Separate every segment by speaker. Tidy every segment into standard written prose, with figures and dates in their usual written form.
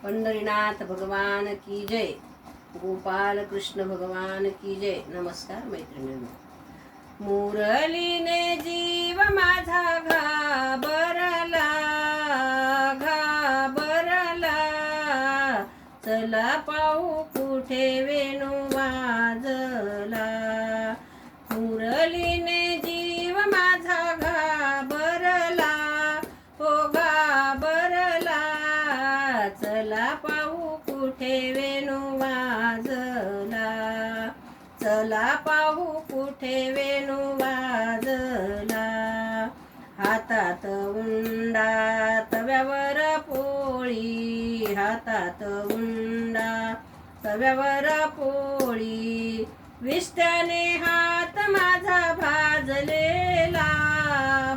Speaker 1: पंढरीनाथ भगवान की जय, गोपाल कृष्ण भगवान की जय। नमस्कार मैत्रिणींनो, मुरलीने जीव माझा घाबरला घाबरला, चला पाहू कुठे वेणू वाजला। मुरलीने जीव माझा घाबरला, हो घाबरला, चला पाहू कुठे वेणू वाजला। चला पाहू कुठे वेणू वाजला। हातात उंडा तव्यावर पोळी, हातात उंडा तव्यावर पोळी, विष्ट्याने हात माझा भाजलेला,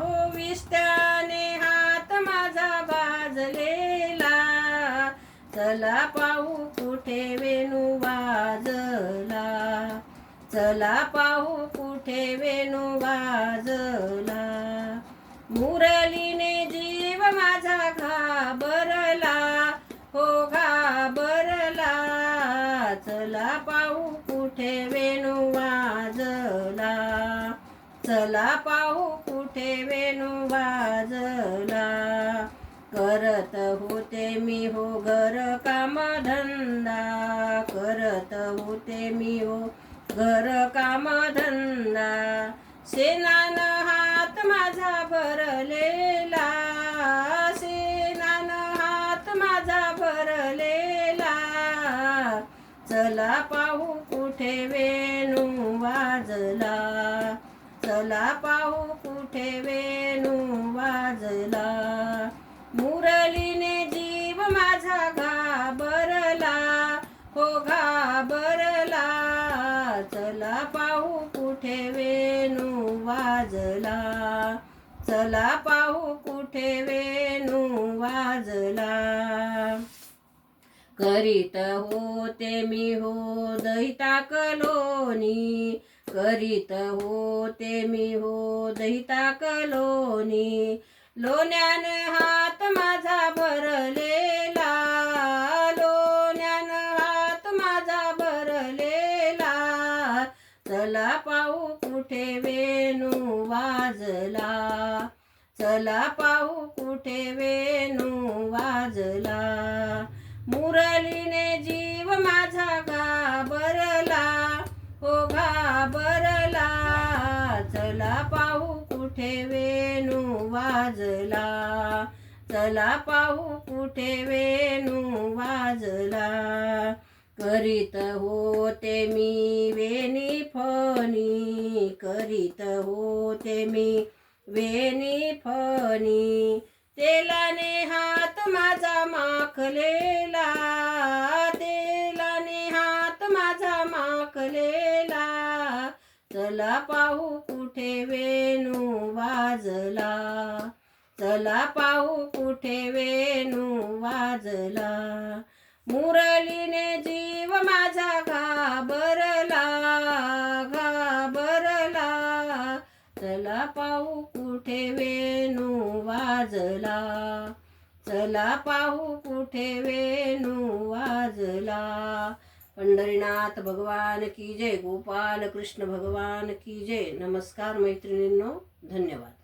Speaker 1: हो विष्ट्याने हात माझा भाजलेला। चला पाहू कुठे वेणू वाजला, चला पाहू कुठे वेणू वाजला। मुरलीने जीव माझा घाबरला, हो घाबरला, चला पाहू कुठे वेणू वाजला। चला पाहू कुठे वेणू वाजला। करत होते मी हो घर काम धंदा, करत होते मी हो घर काम धंदा, शेणानं हात माझा भरलेला, शेणानं हात माझा भरलेला। चला पाहू कुठे वेणू वाजला, चला पाहू कुठे वेणू वाजला। मुरलीने जीव माझा घाबरला, हो घाबरला, चला पाहू कुठे वेणू वाजला। चला पाहू कुठे वेणू वाजला। करीत होते मी हो दही ताकलोनी, करीत होते मी हो दही ताकलोनी, लोण्यानं हात माझा भरलेला, लोण्यानं हात माझा भरलेला। चला पाहू कुठे वेणू वाजला, चला पाहू कुठे वेणू वाजला। मुरलीने जीव माझा घाबरला, हो घाबरला, चला पाहू कुठे वेणू वाजला। चला पाहू कुठे वेणू वाजला। करीत होते मी वेणी फणी, करीत होते मी वेणी फणी, तेलाने हात माझा माखलेला, तेलाने हात माझा माखलेला। चला पाहू कुठे वेणू वाजला, चला पाहू कुठे वेणू वाजला। मुरलीने जीव माझा घाबरला घाबरला, चला पाहू कुठे वेणू वाजला। चला पाहू कुठे वेणू वाजला। पंढरीनाथ भगवान की जय, गोपाल कृष्ण भगवान की जय। नमस्कार मैत्रिणींनो, धन्यवाद।